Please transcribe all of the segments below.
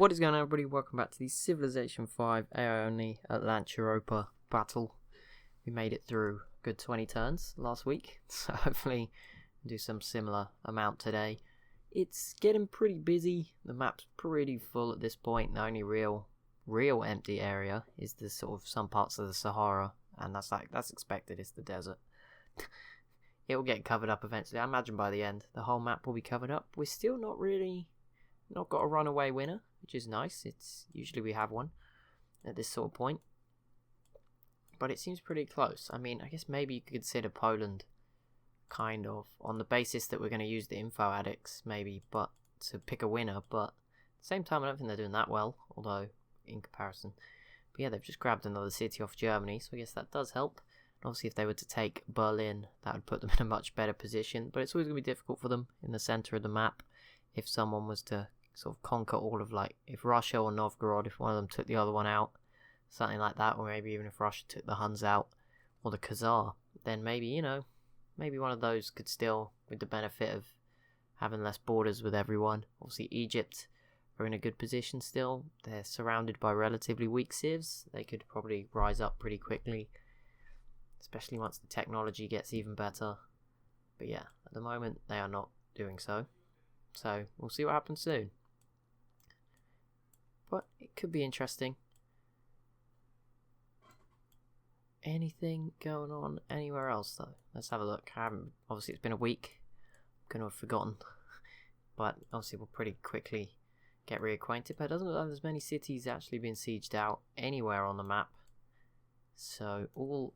What is going on, everybody? Welcome back to the Civilization 5 AI only Atlanteuropa battle. We made it through a good 20 turns last week, so hopefully do some similar amount today. It's getting pretty busy. The map's pretty full at this point. The only real empty area is the sort of some parts of the Sahara, and that's expected. It's the desert. It will get covered up eventually. I imagine by the end the whole map will be covered up. We're still not got a runaway winner, which is nice. It's usually we have one at this sort of point, but it seems pretty close. I mean, I guess maybe you could consider Poland kind of on the basis that we're going to use the info addicts maybe, but to pick a winner. But at the same time, I don't think they're doing that well, although in comparison. But yeah, they've just grabbed another city off Germany, so I guess that does help. And obviously, if they were to take Berlin, that would put them in a much better position. But it's always going to be difficult for them in the center of the map if someone was to sort of conquer all of, like, if Russia or Novgorod, if one of them took the other one out, something like that, or maybe even if Russia took the Huns out, or the Khazar, then maybe, maybe one of those could still, with the benefit of having less borders with everyone. Obviously, Egypt are in a good position still. They're surrounded by relatively weak civs. They could probably rise up pretty quickly, especially once the technology gets even better. But yeah, at the moment, they are not doing so. So, we'll see what happens soon. But it could be interesting. Anything going on anywhere else though? Let's have a look. Obviously, it's been a week. I'm gonna have forgotten. But obviously, we'll pretty quickly get reacquainted. But it doesn't look like there's many cities actually being sieged out anywhere on the map. So all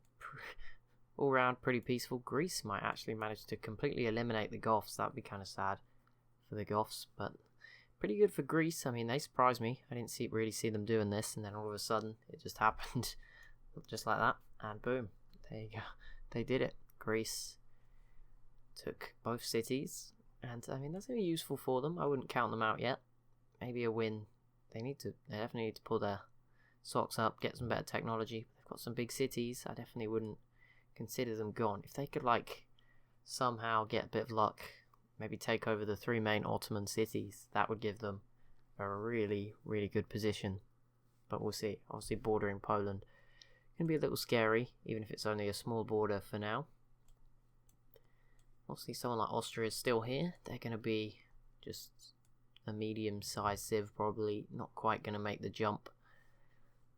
round pretty peaceful. Greece might actually manage to completely eliminate the Goths. That would be kind of sad for the Goths, but pretty good for Greece. I mean, they surprised me. I didn't really see them doing this, and then all of a sudden it just happened just like that, and boom, there you go. They did it. Greece took both cities, and I mean, that's going to be useful for them. I wouldn't count them out yet. Maybe a win. They definitely need to pull their socks up, get some better technology. They've got some big cities. I definitely wouldn't consider them gone. If they could, like, somehow get a bit of luck, maybe take over the 3 main Ottoman cities, that would give them a really, really good position. But we'll see. Obviously, bordering Poland can be a little scary, even if it's only a small border for now. Obviously, someone like Austria is still here. They're going to be just a medium-sized civ, probably not quite going to make the jump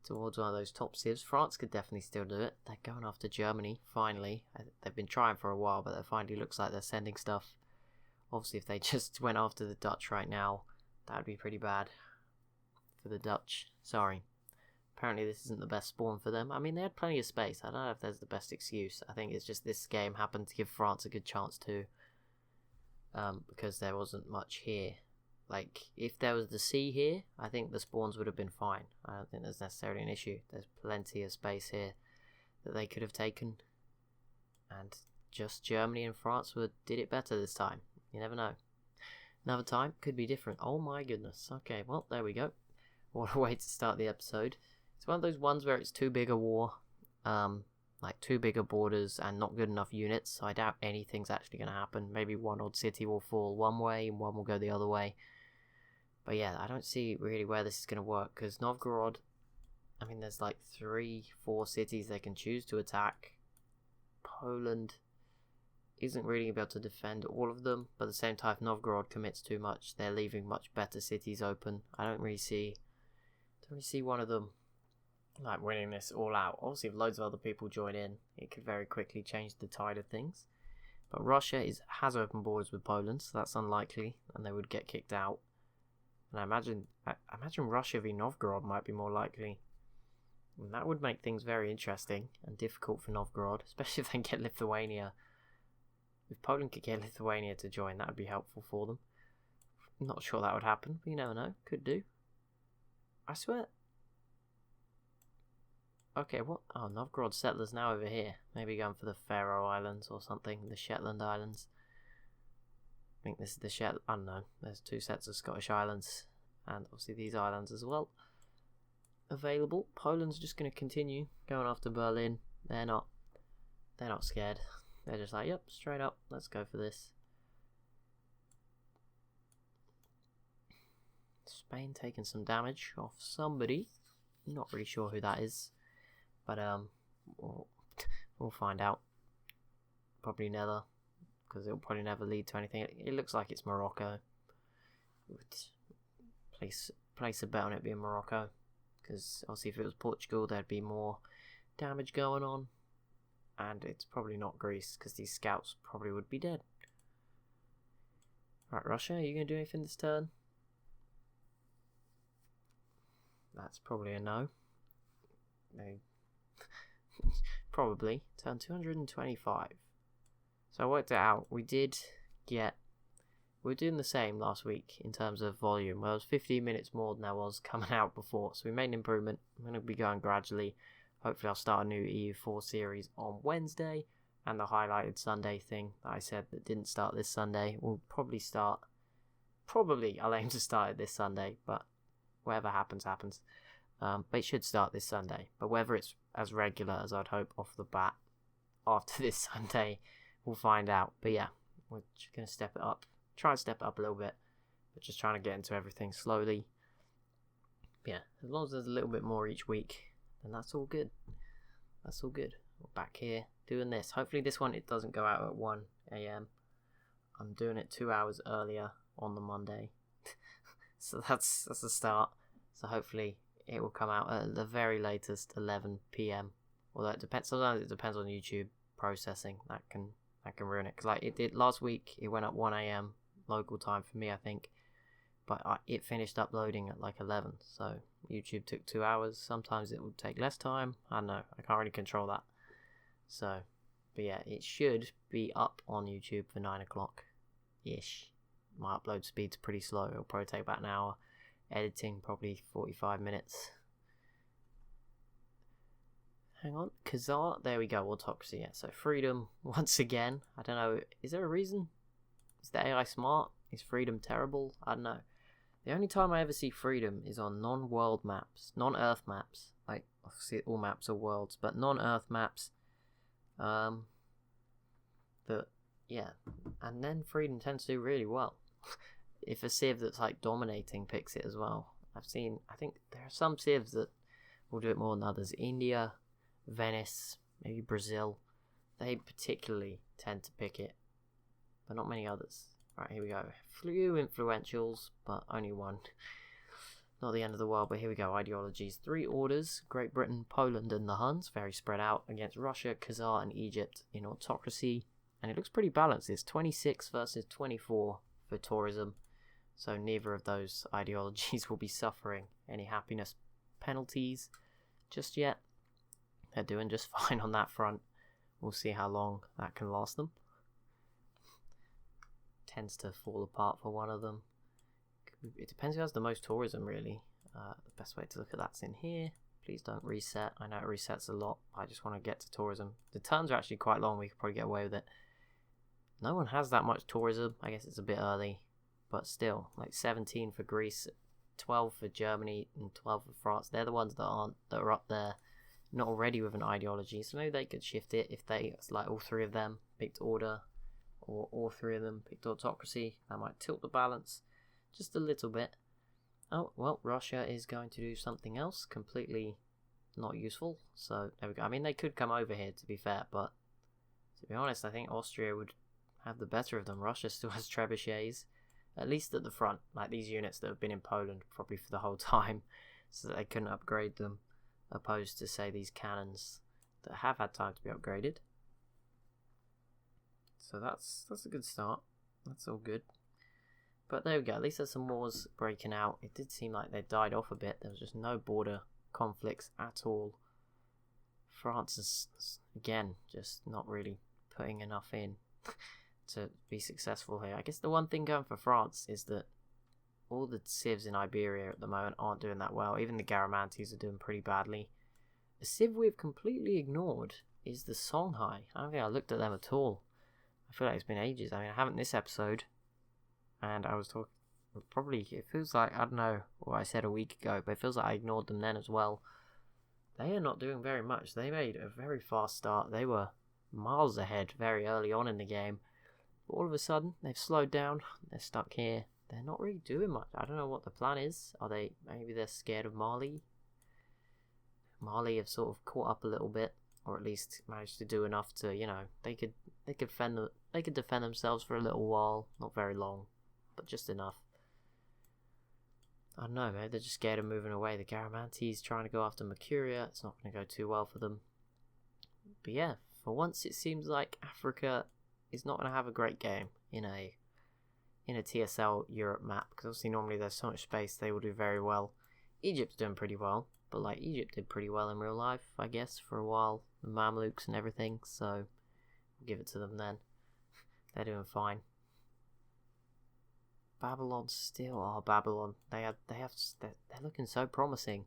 towards one of those top civs. France could definitely still do it. They're going after Germany, finally. They've been trying for a while, but it finally looks like they're sending stuff. Obviously, if they just went after the Dutch right now, that would be pretty bad for the Dutch. Sorry. Apparently, this isn't the best spawn for them. I mean, they had plenty of space. I don't know if there's the best excuse. I think it's just this game happened to give France a good chance too. Because there wasn't much here. Like, if there was the sea here, I think the spawns would have been fine. I don't think there's necessarily an issue. There's plenty of space here that they could have taken. And just Germany and France did it better this time. You never know. Another time could be different. Oh my goodness. Okay, well, there we go. What a way to start the episode. It's one of those ones where it's too big a war. Like too big a borders and not good enough units. So I doubt anything's actually going to happen. Maybe one odd city will fall one way and one will go the other way. But yeah, I don't see really where this is going to work. Because Novgorod, I mean, there's like 3-4 cities they can choose to attack. Poland isn't really going to be able to defend all of them, but at the same time, if Novgorod commits too much, they're leaving much better cities open. I don't really see one of them like winning this all out. Obviously, if loads of other people join in, it could very quickly change the tide of things. But Russia has open borders with Poland, so that's unlikely, and they would get kicked out. And I imagine Russia v Novgorod might be more likely. And that would make things very interesting and difficult for Novgorod, especially if they get Lithuania. If Poland could get Lithuania to join, that would be helpful for them. I'm not sure that would happen, but you never know. Could do. I swear. Okay, what? Oh, Novgorod settlers now over here. Maybe going for the Faroe Islands or something. The Shetland Islands. I think this is the Shetland. I don't know. There's 2 sets of Scottish islands. And obviously these islands as well. Available. Poland's just going to continue going after Berlin. They're not scared. They're just like, yep, straight up, let's go for this. Spain taking some damage off somebody. Not really sure who that is. But we'll find out. Probably never. Because it'll probably never lead to anything. It looks like it's Morocco. Place a bet on it being Morocco. Because obviously if it was Portugal, there'd be more damage going on. And it's probably not Greece, because these scouts probably would be dead. Right, Russia, are you going to do anything this turn? That's probably a no. Probably. Turn 225. So I worked it out. We were doing the same last week in terms of volume. Well, it was 15 minutes more than I was coming out before. So we made an improvement. I'm going to be going gradually. Hopefully I'll start a new EU4 series on Wednesday. And the highlighted Sunday thing that I said that didn't start this Sunday will probably start. Probably I'll aim to start it this Sunday. But whatever happens, happens. But it should start this Sunday. But whether it's as regular as I'd hope off the bat after this Sunday, we'll find out. But yeah, we're just going to step it up. Try and step it up a little bit. But just trying to get into everything slowly. But yeah, as long as there's a little bit more each week, then that's all good. That's all good. We're back here doing this. Hopefully this one, it doesn't go out at 1 a.m. I'm doing it 2 hours earlier on the Monday. So that's a start. So hopefully it will come out at the very latest 11 p.m. Although it depends. Sometimes it depends on YouTube processing. That can ruin it. Because like it did last week, it went at 1 a.m. local time for me, I think. But it finished uploading at like 11. So YouTube took 2 hours. Sometimes it would take less time. I don't know. I can't really control that. So, but yeah, it should be up on YouTube for 9 o'clock ish. My upload speed's pretty slow. It'll probably take about an hour. Editing probably 45 minutes. Hang on, Khazar. There we go. Autocracy. Yeah. So freedom once again. I don't know. Is there a reason? Is the AI smart? Is freedom terrible? I don't know. The only time I ever see freedom is on non-world maps, non-Earth maps. Like obviously all maps are worlds, but non-Earth maps. Yeah, and then freedom tends to do really well. If a civ that's like dominating picks it as well. I think there are some civs that will do it more than others. India, Venice, maybe Brazil. They particularly tend to pick it, but not many others. Right, here we go. Few influentials, but only one. Not the end of the world, but here we go. Ideologies. 3 orders. Great Britain, Poland, and the Huns. Very spread out against Russia, Khazar, and Egypt in autocracy. And it looks pretty balanced. It's 26 versus 24 for tourism. So neither of those ideologies will be suffering any happiness penalties just yet. They're doing just fine on that front. We'll see how long that can last them. Tends to fall apart for one of them. It depends who has the most tourism, really. The best way to look at that's in here. Please don't reset. I know it resets a lot. I just want to get to tourism. The turns are actually quite long. We could probably get away with it. No one has that much tourism. I guess it's a bit early. But still, like 17 for Greece, 12 for Germany, and 12 for France. They're the ones that are up there, not already with an ideology. So maybe they could shift it if they, like all 3 of them picked order, or all 3 of them picked autocracy. That might tilt the balance just a little bit. Oh, well, Russia is going to do something else completely not useful. So there we go. I mean, they could come over here, to be fair, but to be honest, I think Austria would have the better of them. Russia still has trebuchets, at least at the front, like these units that have been in Poland probably for the whole time, so that they couldn't upgrade them, opposed to, say, these cannons that have had time to be upgraded. So that's a good start. That's all good. But there we go. At least there's some wars breaking out. It did seem like they died off a bit. There was just no border conflicts at all. France is, again, just not really putting enough in to be successful here. I guess the one thing going for France is that all the civs in Iberia at the moment aren't doing that well. Even the Garamantes are doing pretty badly. A civ we've completely ignored is the Songhai. I don't think I looked at them at all. I feel like it's been ages. I mean, I haven't this episode. And I was talking, probably, it feels like, I don't know what I said a week ago, but it feels like I ignored them then as well. They are not doing very much. They made a very fast start. They were miles ahead very early on in the game. But all of a sudden, they've slowed down. They're stuck here. they're not really doing much. I don't know what the plan is. Maybe they're scared of Mali? Mali have sort of caught up a little bit, or at least managed to do enough to, they could defend themselves for a little while, not very long, but just enough. I don't know, maybe they're just scared of moving away. The Garamantes trying to go after Mercuria. It's not going to go too well for them. But yeah, for once it seems like Africa is not going to have a great game in a TSL Europe map, because obviously normally there's so much space, they will do very well. Egypt's doing pretty well, but like Egypt did pretty well in real life, I guess, for a while. The Mamluks and everything, so we'll give it to them then. They're doing fine. Babylon still are Babylon. They're looking so promising.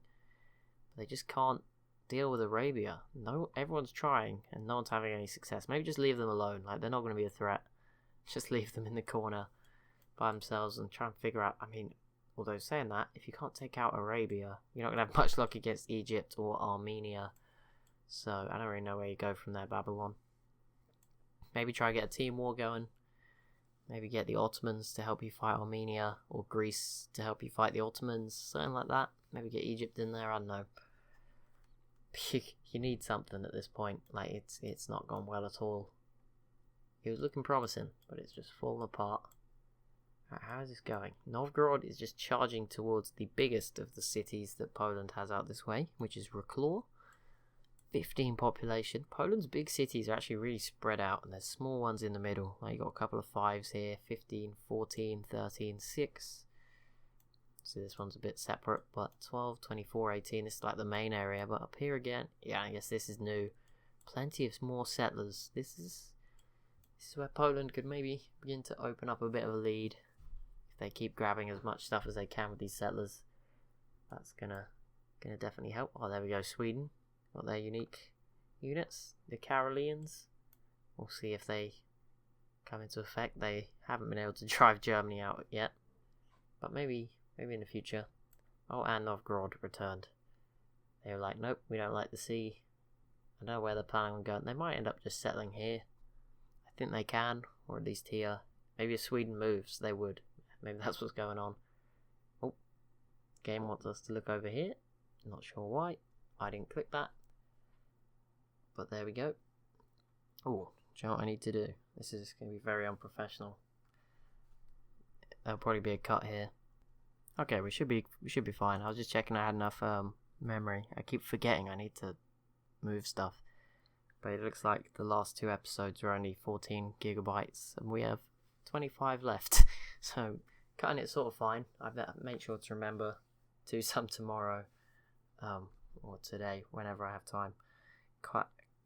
They just can't deal with Arabia. No, everyone's trying and no one's having any success. Maybe just leave them alone. Like, they're not going to be a threat. Just leave them in the corner by themselves and try and figure out. I mean, although saying that, if you can't take out Arabia, you're not going to have much luck against Egypt or Armenia. So I don't really know where you go from there, Babylon. Maybe try to get a team war going. Maybe get the Ottomans to help you fight Armenia, or Greece to help you fight the Ottomans, something like that. Maybe get Egypt in there, I don't know. You need something at this point. Like, it's not gone well at all. It was looking promising, but it's just fallen apart. Right, how is this going? Novgorod is just charging towards the biggest of the cities that Poland has out this way, which is Wrocław. 15 population. Poland's big cities are actually really spread out, and there's small ones in the middle. Like, you got a couple of 5s here, 15, 14, 13, 6. So this one's a bit separate, but 12, 24, 18, this is like the main area. But up here again, yeah, I guess this is new. Plenty of more settlers. This is where Poland could maybe begin to open up a bit of a lead. If they keep grabbing as much stuff as they can with these settlers, that's gonna definitely help. Oh, there we go, Sweden. Got their unique units, the Karelians. We'll see if they come into effect. They haven't been able to drive Germany out yet, but maybe in the future. Oh, and Novgorod returned. They were like, nope, we don't like the sea. I don't know where they're planning on going. They might end up just settling here. I think they can, or at least here. Maybe if Sweden moves, they would. Maybe that's what's going on. Oh, game wants us to look over here. Not sure why. I didn't click that. But there we go. Oh, do you know what I need to do? This is going to be very unprofessional. There'll probably be a cut here. Okay, we should be fine. I was just checking I had enough memory. I keep forgetting I need to move stuff. But it looks like the last 2 episodes were only 14 gigabytes, and we have 25 left. So cutting it sort of fine. I've made sure to remember to do some tomorrow, or today, whenever I have time.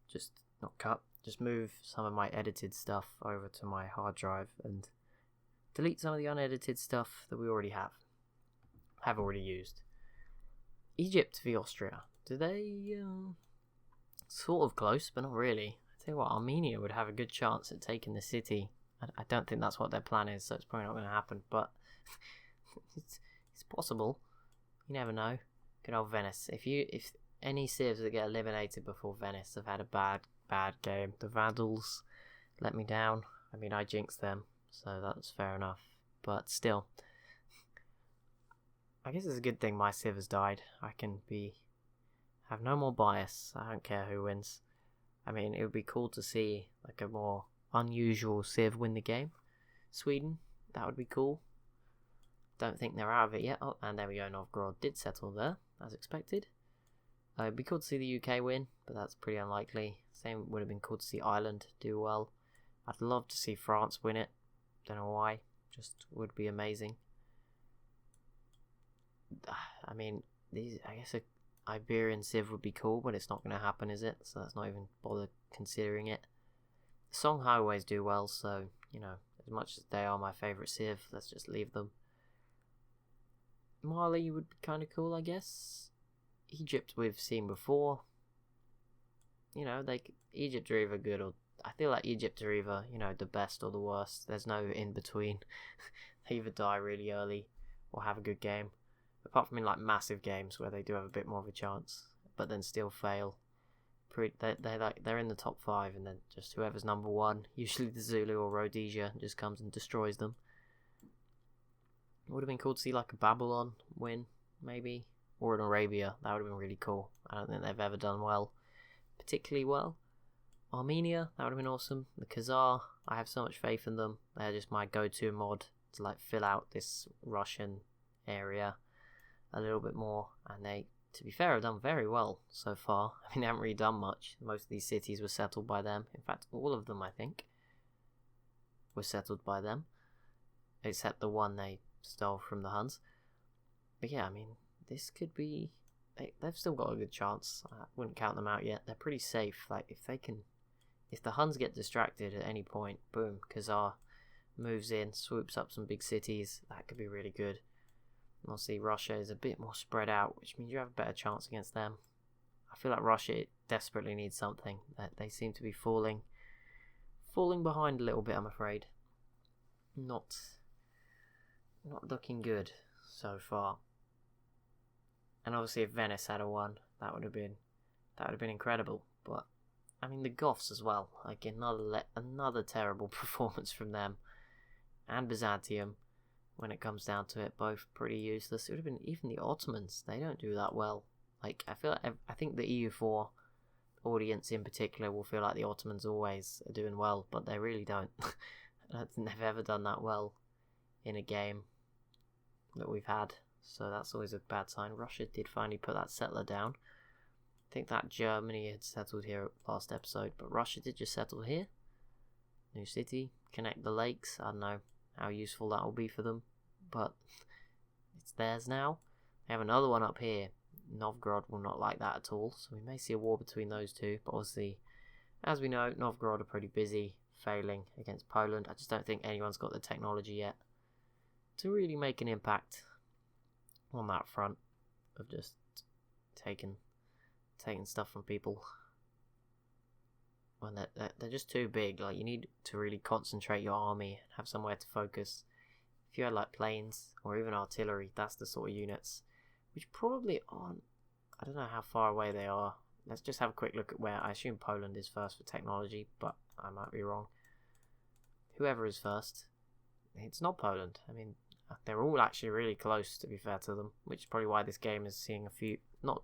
Just move some of my edited stuff over to my hard drive and delete some of the unedited stuff that we already have already used. Egypt v Austria. Do they sort of close, but not really. I tell you what, Armenia would have a good chance at taking the city. I don't think that's what their plan is, so it's probably not going to happen, but it's possible. You never know. Good old Venice. If any civs that get eliminated before Venice have had a bad game. The Vandals let me down. I mean, I jinxed them, so that's fair enough. But still, I guess it's a good thing my civ has died. I can have no more bias. I don't care who wins. I mean, it would be cool to see like a more unusual civ win the game. Sweden, that would be cool. Don't think they're out of it yet. Oh, and there we go. Novgorod did settle there, as expected. It'd be cool to see the UK win, but that's pretty unlikely. Same would have been cool to see Ireland do well. I'd love to see France win it. Don't know why. Just would be amazing. I mean, I guess a Iberian Civ would be cool, but it's not going to happen, is it? So let's not even bother considering it. The Song Highways do well, so, as much as they are my favourite Civ, let's just leave them. Mali would be kind of cool, I guess. Egypt we've seen before. Egypt are either good or... I feel like Egypt are either, the best or the worst. There's no in between. They either die really early or have a good game. Apart from in massive games where they do have a bit more of a chance, but then still fail. They're in the top 5, and then just whoever's number 1, usually the Zulu or Rhodesia, just comes and destroys them. It would have been cool to see like a Babylon win, maybe. Or an Arabia. That would have been really cool. I don't think they've ever done particularly well. Armenia, that would have been awesome. The Khazar, I have so much faith in them. They're just my go-to mod to like fill out this Russian area a little bit more. And they, to be fair, have done very well so far. I mean, they haven't really done much. Most of these cities were settled by them. In fact, all of them, I think, were settled by them. Except the one they stole from the Huns. But yeah, I mean, this could be... They've still got a good chance. I wouldn't count them out yet. They're pretty safe. Like, if the Huns get distracted at any point, boom, Khazar moves in, swoops up some big cities. That could be really good. And obviously Russia is a bit more spread out, which means you have a better chance against them. I feel like Russia desperately needs something. They seem to be falling behind a little bit, I'm afraid. Not looking good so far. And obviously if Venice had won, that would have been incredible. But I mean, the Goths as well, like another terrible performance from them, and Byzantium, when it comes down to it, both pretty useless. It would have been even the Ottomans. They don't do that well. Like, I think the EU4 audience in particular will feel like the Ottomans always are doing well, but they really don't. I don't think they've ever done that well in a game that we've had, so that's always a bad sign. Russia did finally put that settler down. I think that Germany had settled here last episode, but Russia did just settle here. New city, connect the lakes. I don't know how useful that will be for them, but it's theirs now. They have another one up here. Novgorod will not like that at all, so we may see a war between those two, but obviously, as we know, Novgorod are pretty busy failing against Poland. I just don't think anyone's got the technology yet to really make an impact on that front of just taking stuff from people when they're just too big. Like, you need to really concentrate your army and have somewhere to focus. If you had like planes or even artillery, that's the sort of units which probably aren't, I don't know how far away they are. Let's just have a quick look at where, I assume Poland is first for technology, but I might be wrong. Whoever is first, it's not Poland. I mean, they're all actually really close, to be fair to them, which is probably why this game is seeing a few, not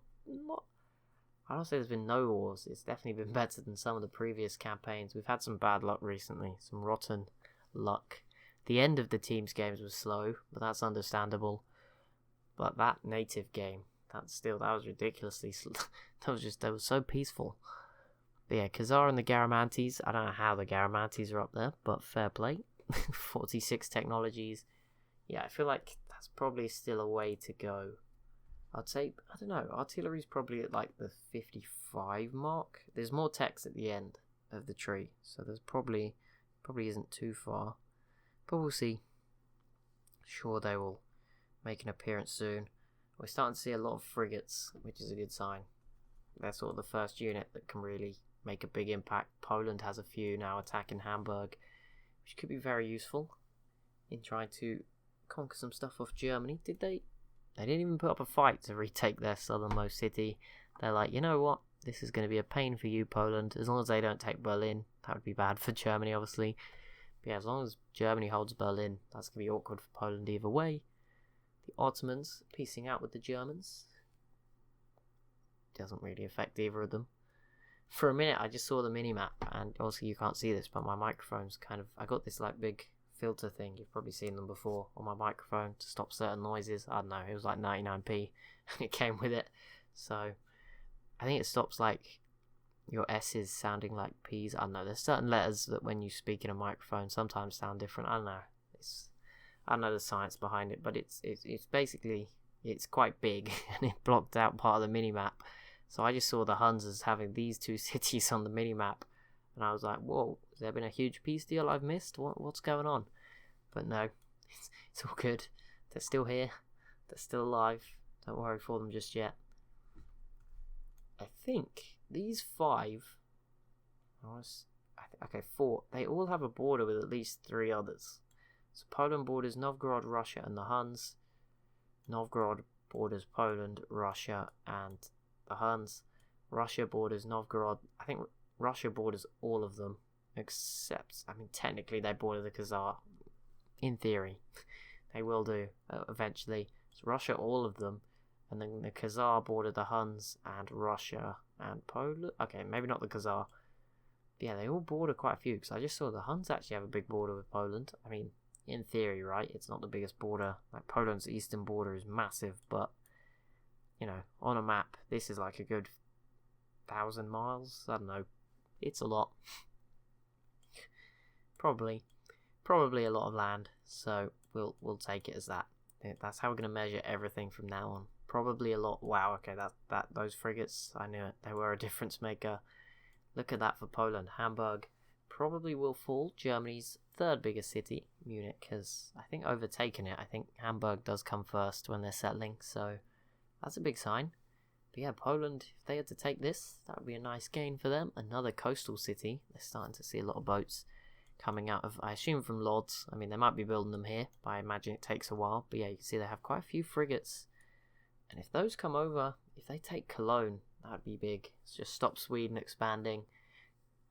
I don't say there's been no wars. It's definitely been better than some of the previous campaigns. We've had some bad luck recently, some rotten luck. The end of the team's games was slow, but that's understandable. But that native game, that was ridiculously slow. that was so peaceful. But yeah, Khazar and the Garamantes, I don't know how the Garamantes are up there, but fair play. 46 technologies. Yeah, I feel like that's probably still a way to go. I'd say, I don't know, artillery's probably at like the 55 mark. There's more text at the end of the tree, so there's probably isn't too far. But we'll see. Sure, they will make an appearance soon. We're starting to see a lot of frigates, which is a good sign. They're sort of the first unit that can really make a big impact. Poland has a few now attacking Hamburg, which could be very useful in trying to conquer some stuff off Germany. Did they? They didn't even put up a fight to retake their southernmost city. They're like, you know what? This is going to be a pain for you, Poland. As long as they don't take Berlin. That would be bad for Germany, obviously. But yeah, as long as Germany holds Berlin, that's going to be awkward for Poland either way. The Ottomans piecing out with the Germans. Doesn't really affect either of them. For a minute, I just saw the mini-map. And obviously you can't see this, but my microphone's kind of... I got this like big filter thing, you've probably seen them before, on my microphone to stop certain noises. I don't know, it was like 99p and it came with it, so I think it stops like your S's sounding like P's. I don't know, there's certain letters that when you speak in a microphone sometimes sound different. I don't know the science behind it, but it's basically, it's quite big and it blocked out part of the mini-map, so I just saw the Huns as having these two cities on the mini-map. And I was like, whoa, has there been a huge peace deal I've missed? What's going on? But no, it's all good. They're still here. They're still alive. Don't worry for them just yet. I think these 5... Okay, 4. They all have a border with at least 3 others. So Poland borders Novgorod, Russia, and the Huns. Novgorod borders Poland, Russia, and the Huns. Russia borders Novgorod. I think Russia borders all of them, except, I mean, technically they border the Khazar. In theory. They will do eventually. It's Russia, all of them. And then the Khazar border the Huns and Russia and Poland. Okay, maybe not the Khazar. But yeah, they all border quite a few, because I just saw the Huns actually have a big border with Poland. I mean, in theory, right? It's not the biggest border. Like, Poland's eastern border is massive, but, you know, on a map, this is like a good 1,000 miles. I don't know. It's a lot. Probably a lot of land. So we'll take it as that. That's how we're gonna measure everything from now on. Probably a lot. Wow. Okay. That those frigates. I knew it. They were a difference maker. Look at that for Poland. Hamburg probably will fall. Germany's third biggest city. Munich has, I think, overtaken it. I think Hamburg does come first when they're settling. So that's a big sign. But yeah, Poland, if they had to take this, that would be a nice gain for them. Another coastal city. They're starting to see a lot of boats coming out of, I assume, from Lodz. I mean, they might be building them here, but I imagine it takes a while. But yeah, you can see they have quite a few frigates. And if those come over, if they take Cologne, that would be big. It's just stop Sweden expanding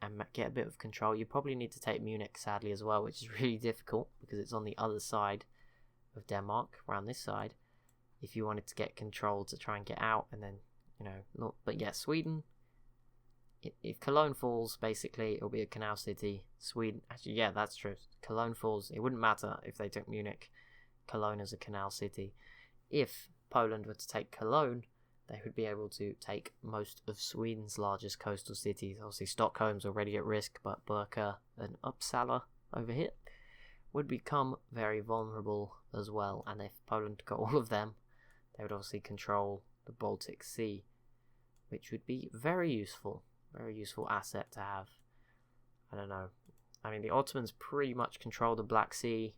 and get a bit of control. You probably need to take Munich, sadly, as well, which is really difficult because it's on the other side of Denmark, around this side. If you wanted to get control to try and get out, and then, you know, not. But yeah, Sweden, if Cologne falls, basically, it'll be a canal city. Sweden, actually, yeah, that's true. Cologne falls, it wouldn't matter if they took Munich. Cologne is a canal city. If Poland were to take Cologne, they would be able to take most of Sweden's largest coastal cities. Obviously, Stockholm's already at risk, but Birka and Uppsala over here would become very vulnerable as well. And if Poland got all of them, they would obviously control the Baltic Sea, which would be very useful asset to have. I don't know. I mean, the Ottomans pretty much control the Black Sea.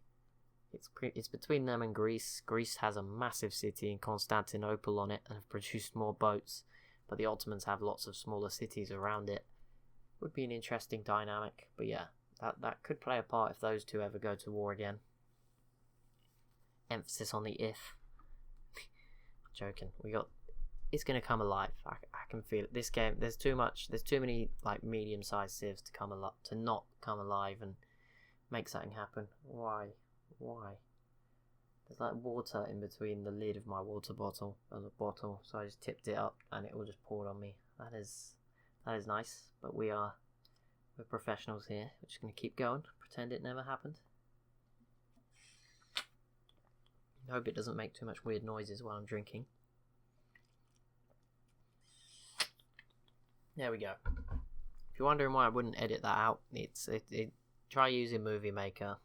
It's between them and Greece. Greece has a massive city in Constantinople on it and have produced more boats, but the Ottomans have lots of smaller cities around it. Would be an interesting dynamic, but yeah, that could play a part if those two ever go to war again. Emphasis on the if. Joking. It's gonna come alive. I can feel it. This game, there's too many like medium-sized civs to not come alive and make something happen. Why? There's like water in between the lid of my water bottle and the bottle, so I just tipped it up and it all just poured on me. That is nice, but we're professionals here. We're just gonna keep going, pretend it never happened. I hope it doesn't make too much weird noises while I'm drinking. There we go. If you're wondering why I wouldn't edit that out, try using Movie Maker.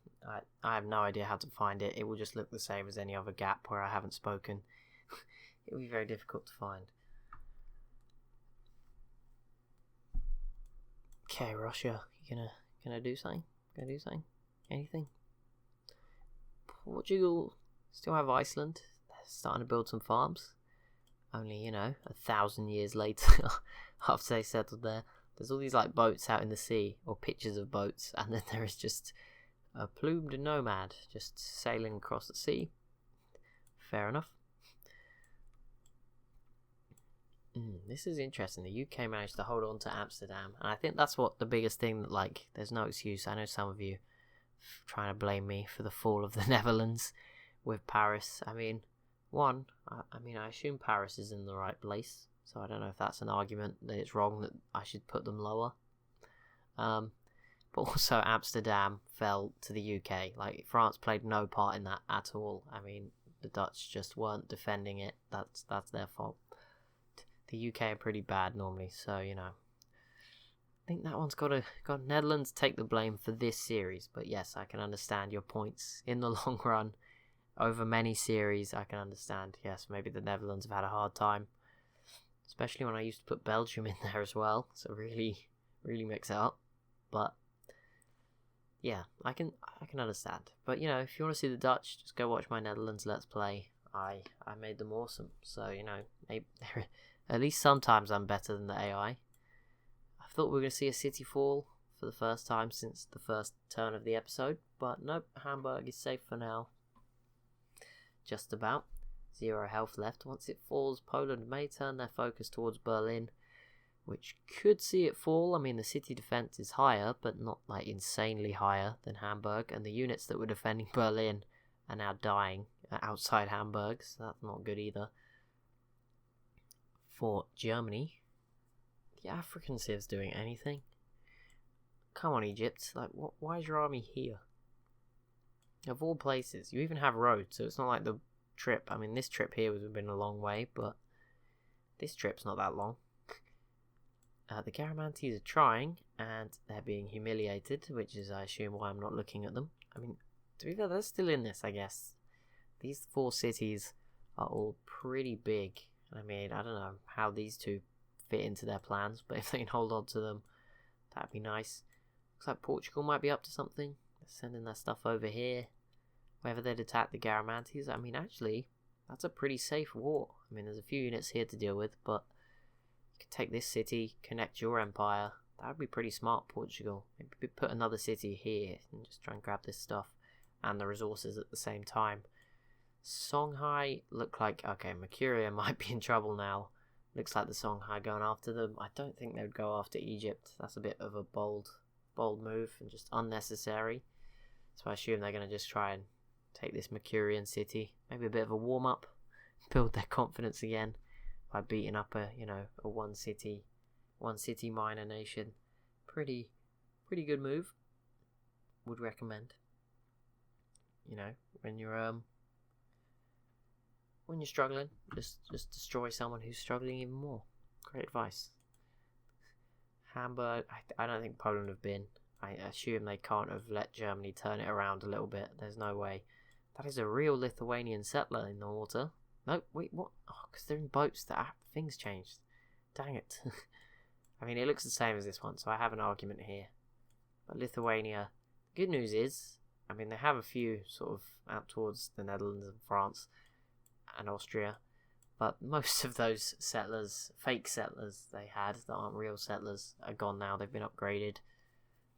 I have no idea how to find it. It will just look the same as any other gap where I haven't spoken. It will be very difficult to find. Okay, Russia, you gonna do something? Anything? Portugal still have Iceland. They're starting to build some farms. Only, 1,000 years later, after they settled there. There's all these like boats out in the sea, or pictures of boats, and then there is just a plumed nomad just sailing across the sea. Fair enough. This is interesting. The UK managed to hold on to Amsterdam, and I think that's what the biggest thing that, like, there's no excuse. I know some of you trying to blame me for the fall of the Netherlands with Paris. I mean, I assume Paris is in the right place, so I don't know if that's an argument that it's wrong that I should put them lower. But also Amsterdam fell to the UK. Like, France played no part in that at all. I mean, the Dutch just weren't defending it. That's their fault. The UK are pretty bad normally, so I think that one's got Netherlands take the blame for this series. But yes, I can understand your points in the long run. Over many series, I can understand. Yes, maybe the Netherlands have had a hard time, especially when I used to put Belgium in there as well. So really mix it up. But yeah, I can understand. But if you want to see the Dutch, just go watch my Netherlands Let's Play. I made them awesome. So maybe at least sometimes I'm better than the AI. I thought we were going to see a city fall for the first time since the first turn of the episode, but nope, Hamburg is safe for now. Just about. 0 health left. Once it falls, Poland may turn their focus towards Berlin, which could see it fall. I mean, the city defense is higher, but not like insanely higher than Hamburg, and the units that were defending Berlin are now dying outside Hamburg, so that's not good either. For Germany, the African civs doing anything? Come on, Egypt, like, why is your army here? Of all places, you even have roads, so it's not like the trip. I mean, this trip here would have been a long way, but this trip's not that long. The Garamantes are trying, and they're being humiliated, which is, I assume, why I'm not looking at them. I mean, to be fair, they're still in this, I guess. These 4 cities are all pretty big. I mean, I don't know how these two fit into their plans, but if they can hold on to them, that'd be nice. Looks like Portugal might be up to something. They're sending their stuff over here. Whether they'd attack the Garamantes, I mean, actually, that's a pretty safe war. I mean, there's a few units here to deal with, but you could take this city, connect your empire. That would be pretty smart, Portugal. Maybe put another city here and just try and grab this stuff and the resources at the same time. Songhai look like, okay, Mercuria might be in trouble now. Looks like the Songhai going after them. I don't think they would go after Egypt. That's a bit of a bold move and just unnecessary. So I assume they're going to just try and take this Mercurian city. Maybe a bit of a warm-up. Build their confidence again by beating up a one city minor nation. Pretty good move. Would recommend. When you're struggling, just destroy someone who's struggling even more. Great advice. Hamburg, I don't think Poland have been. I assume they can't have let Germany turn it around a little bit. There's no way. That is a real Lithuanian settler in the water. No, wait, what? Oh, because they're in boats. Things changed. Dang it. I mean, it looks the same as this one, so I have an argument here. But Lithuania, good news is, I mean, they have a few sort of out towards the Netherlands and France and Austria, but most of those settlers, fake settlers they had that aren't real settlers, are gone now. They've been upgraded.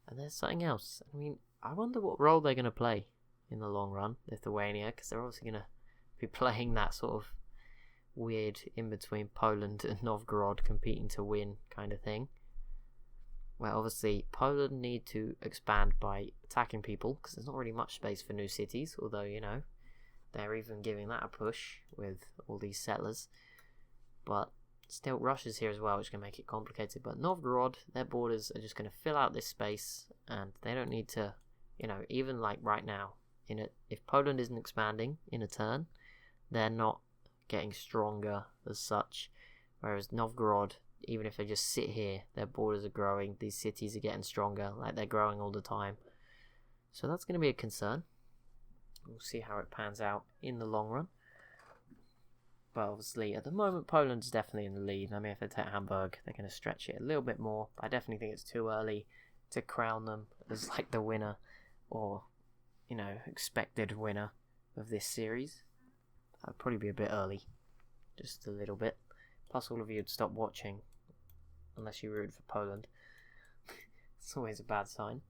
And there's something else. I mean, I wonder what role they're going to play in the long run, Lithuania, because they're also going to be playing that sort of weird in between Poland and Novgorod competing to win kind of thing. Well, obviously, Poland need to expand by attacking people, because there's not really much space for new cities, although, they're even giving that a push with all these settlers. But still, Russia's here as well, which can make it complicated. But Novgorod, their borders are just going to fill out this space, and they don't need to, even like right now, if Poland isn't expanding in a turn, they're not getting stronger as such. Whereas Novgorod, even if they just sit here, their borders are growing, these cities are getting stronger, like they're growing all the time. So that's going to be a concern. We'll see how it pans out in the long run. But obviously, at the moment, Poland's definitely in the lead. I mean, if they take Hamburg, they're going to stretch it a little bit more. But I definitely think it's too early to crown them as like the winner or, expected winner of this series. That'd probably be a bit early. Just a little bit. Plus, all of you would stop watching unless you root for Poland. It's always a bad sign.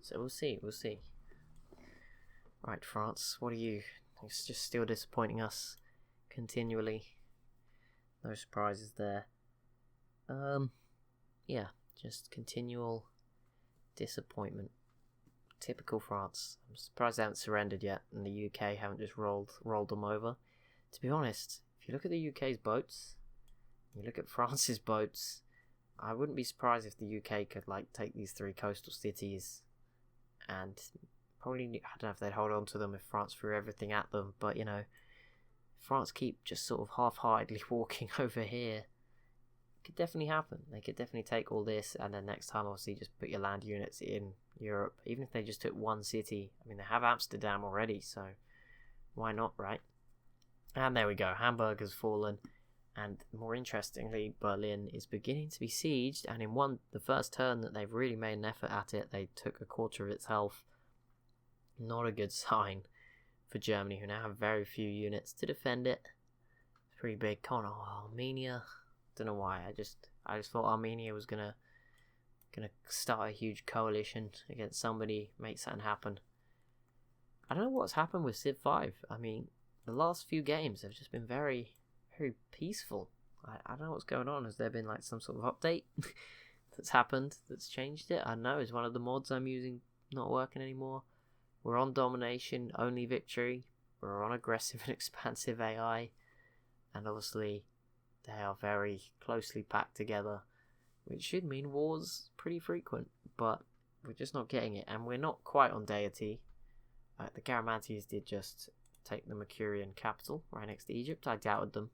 So we'll see. Right, France, what are you? It's just still disappointing us continually. No surprises there. Yeah, just continual disappointment. Typical France. I'm surprised they haven't surrendered yet, and the UK haven't just rolled them over. To be honest, if you look at the UK's boats, you look at France's boats, I wouldn't be surprised if the UK could take these 3 coastal cities and probably, I don't know if they'd hold on to them if France threw everything at them, but if France keep just sort of half-heartedly walking over here, it could definitely happen. They could definitely take all this, and then next time obviously just put your land units in Europe. Even if they just took one city, I mean, they have Amsterdam already, so why not, right? And there we go, Hamburg has fallen, and more interestingly, Berlin is beginning to be sieged, and in the first turn that they've really made an effort at it, they took a quarter of its health. Not a good sign for Germany, who now have very few units to defend it. It's pretty big. Come on, Armenia. Don't know why. I just thought Armenia was gonna start a huge coalition against somebody, make something happen. I don't know what's happened with Civ 5. I mean, the last few games have just been very, very peaceful. I don't know what's going on. Has there been some sort of update that's happened that's changed it? I don't know. Is one of the mods I'm using not working anymore? We're on domination, only victory. We're on aggressive and expansive AI. And obviously, they are very closely packed together, which should mean wars pretty frequent. But we're just not getting it. And we're not quite on deity. The Garamantes did just take the Mercurian capital right next to Egypt. I doubted them.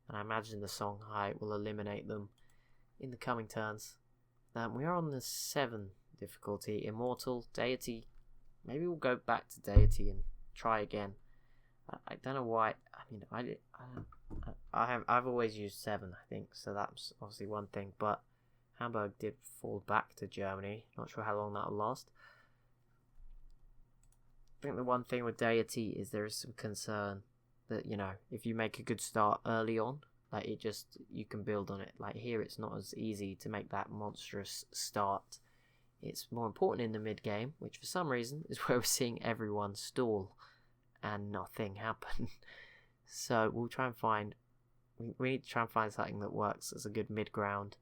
And I imagine the Songhai will eliminate them in the coming turns. We are on the 7 difficulty. Immortal, deity. Maybe we'll go back to deity and try again. I don't know why. I mean, I've always used 7, I think. So that's obviously one thing. But Hamburg did fall back to Germany. Not sure how long that'll last. I think the one thing with deity is there is some concern that, you know, if you make a good start early on, like you can build on it. Like here, it's not as easy to make that monstrous start. It's more important in the mid game, which for some reason is where we're seeing everyone stall and nothing happen. So we'll try and find, we need to try and find something that works as a good mid ground,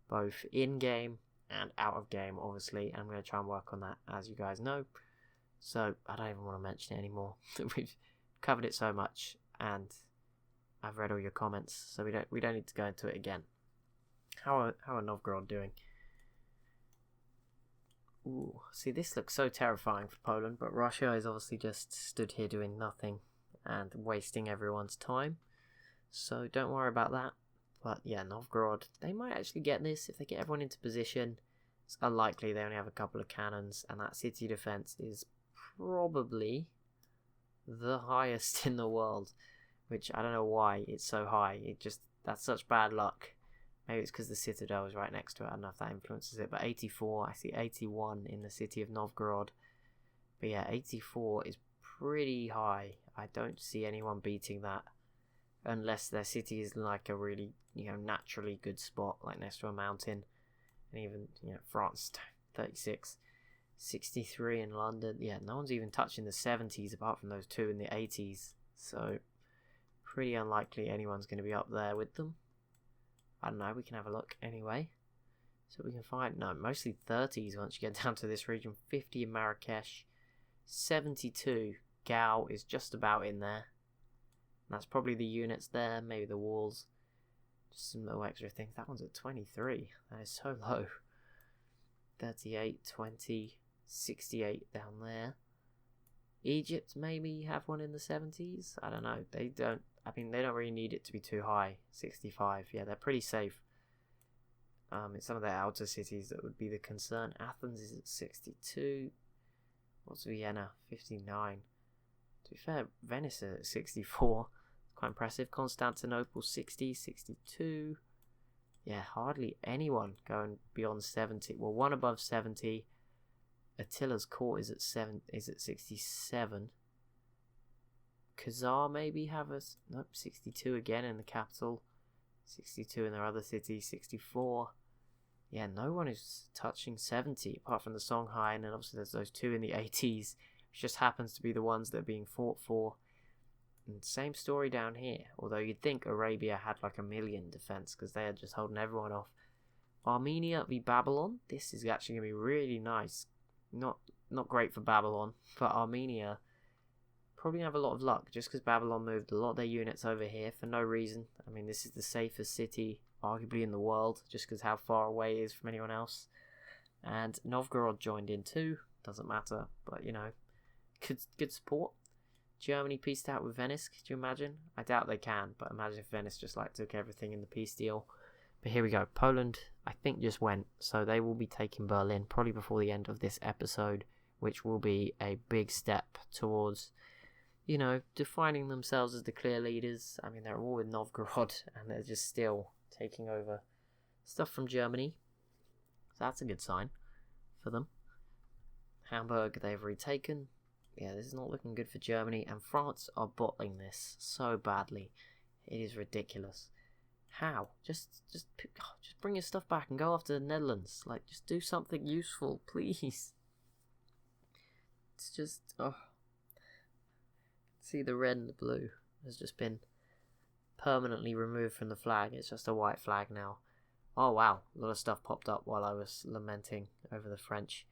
both in game and out of game, obviously. And I'm going to try and work on that, as you guys know. So I don't even want to mention it anymore. We've covered it so much, and I've read all your comments, so we don't need to go into it again. How are Novgorod doing? Ooh, see, this looks so terrifying for Poland, but Russia is obviously just stood here doing nothing and wasting everyone's time. So don't worry about that. But yeah, Novgorod, they might actually get this if they get everyone into position. It's unlikely. They only have a couple of cannons, and that city defense is probably the highest in the world, which I don't know why it's so high. That's such bad luck. Maybe it's because the citadel is right next to it. I don't know if that influences it, but 84, I see 81 in the city of Novgorod. But yeah, 84 is pretty high. I don't see anyone beating that unless their city is like a really, naturally good spot, like next to a mountain. And even, France, 36. 63 in London. Yeah, no one's even touching the 70s apart from those 2 in the 80s. So, pretty unlikely anyone's going to be up there with them. I don't know, we can have a look anyway. So we can find, no, mostly 30s once you get down to this region. 50 in Marrakesh. 72. Gao is just about in there. And that's probably the units there, maybe the walls. Just some little extra things. That one's at 23. That is so low. 38, 20, 68 down there. Egypt maybe have one in the 70s. I don't know. They don't really need it to be too high. 65. Yeah, they're pretty safe. It's some of their outer cities that would be the concern. Athens is at 62. What's Vienna? 59. To be fair, Venice is at 64. Quite impressive. Constantinople 60, 62. Yeah, hardly anyone going beyond 70. Well, one above 70. Attila's court is at 67. Khazar maybe have us. Nope, 62 again in the capital. 62 in their other cities. 64. Yeah, no one is touching 70 apart from the Songhai, and then obviously there's those 2 in the 80s, which just happens to be the ones that are being fought for. And same story down here, although you'd think Arabia had like 1 million defense because they are just holding everyone off. Armenia v Babylon. This is actually going to be really nice. Not great for Babylon, but Armenia probably have a lot of luck just because Babylon moved a lot of their units over here for no reason. I mean, this is the safest city arguably in the world just because how far away it is from anyone else. And Novgorod joined in too. Doesn't matter, but good support. Germany peaced out with Venice. Could you imagine? I doubt they can, but imagine if Venice just took everything in the peace deal. But here we go. Poland, I think, just went. So they will be taking Berlin probably before the end of this episode, which will be a big step towards, defining themselves as the clear leaders. I mean, they're all in Novgorod, and they're just still taking over stuff from Germany. So that's a good sign for them. Hamburg, they've retaken. Yeah, this is not looking good for Germany, and France are bottling this so badly. It is ridiculous. How? Just bring your stuff back and go after the Netherlands. Just do something useful, please. It's just, See, the red and the blue has just been permanently removed from the flag. It's just a white flag now. Oh wow, a lot of stuff popped up while I was lamenting over the French.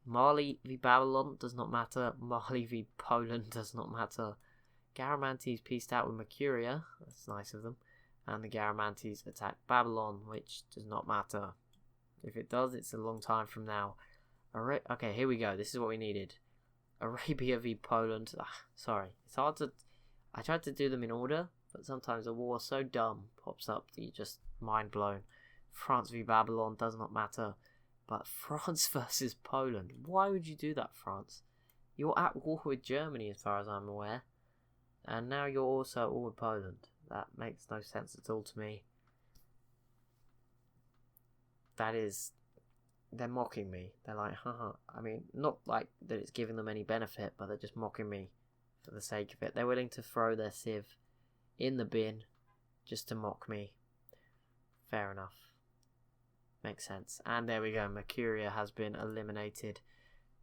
Mali v Babylon does not matter. Mali v Poland does not matter. Garamantes pieced out with Mercuria. That's nice of them. And the Garamantes attack Babylon, which does not matter. If it does, it's a long time from now. Okay, here we go. This is what we needed. Arabia v Poland. Sorry, it's hard to... I tried to do them in order, but sometimes a war so dumb pops up that you're just mind blown. France v Babylon does not matter. But France versus Poland. Why would you do that, France? You're at war with Germany as far as I'm aware. And now you're also at war with Poland. That makes no sense at all to me. That is... They're mocking me. They're like, haha. I mean, not like that it's giving them any benefit, but they're just mocking me for the sake of it. They're willing to throw their civ in the bin just to mock me. Fair enough. Makes sense. And there we go. Mercuria has been eliminated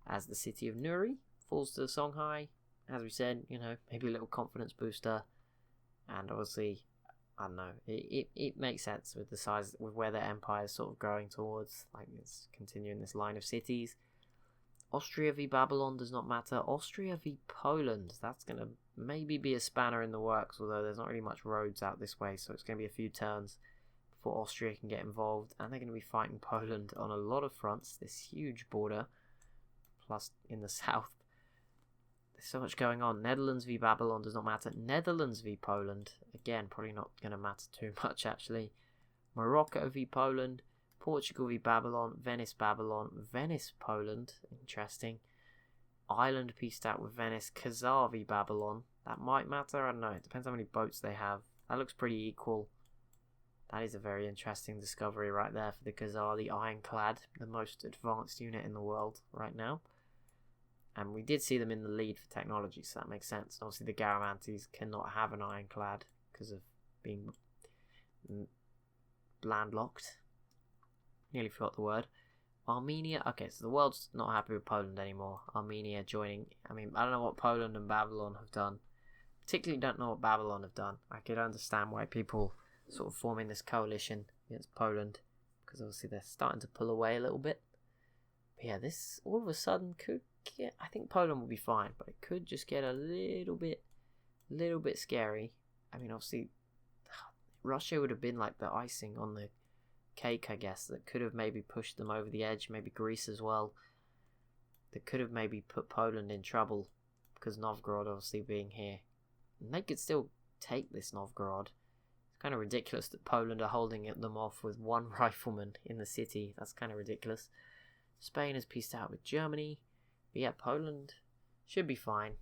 as the city of Nuri falls to Songhai. As we said, you know, maybe a little confidence booster. And obviously, I don't know, it makes sense with the size, with where their empire is sort of growing towards. Like, it's continuing this line of cities. Austria v Babylon does not matter. Austria v Poland, that's going to maybe be a spanner in the works, although there's not really much roads out this way, so it's going to be a few turns before Austria can get involved. And they're going to be fighting Poland on a lot of fronts, this huge border, plus in the south. There's so much going on. Netherlands v Babylon does not matter. Netherlands v Poland, again, probably not going to matter too much actually. Morocco v Poland, Portugal v Babylon, Venice Poland, interesting. Ireland pieced out with Venice, Khazar v Babylon, that might matter, I don't know, it depends how many boats they have. That looks pretty equal. That is a very interesting discovery right there for the Khazar, the Ironclad, the most advanced unit in the world right now. And we did see them in the lead for technology, so that makes sense. And obviously the Garamantes cannot have an Ironclad because of being landlocked. Nearly forgot the word. Armenia. Okay, so the world's not happy with Poland anymore. Armenia joining. I mean, I don't know what Poland and Babylon have done. Particularly don't know what Babylon have done. I could understand why people sort of forming this coalition against Poland, because obviously they're starting to pull away a little bit. But yeah, this all of a sudden could get... I think Poland will be fine, but it could just get a little bit scary. I mean, obviously, Russia would have been like the icing on the cake, I guess, that could have maybe pushed them over the edge. Maybe Greece as well. That could have maybe put Poland in trouble, because Novgorod obviously being here. And they could still take this Novgorod. It's kind of ridiculous that Poland are holding them off with one rifleman in the city. That's kind of ridiculous. Spain has pieced out with Germany. But yeah, Poland should be fine.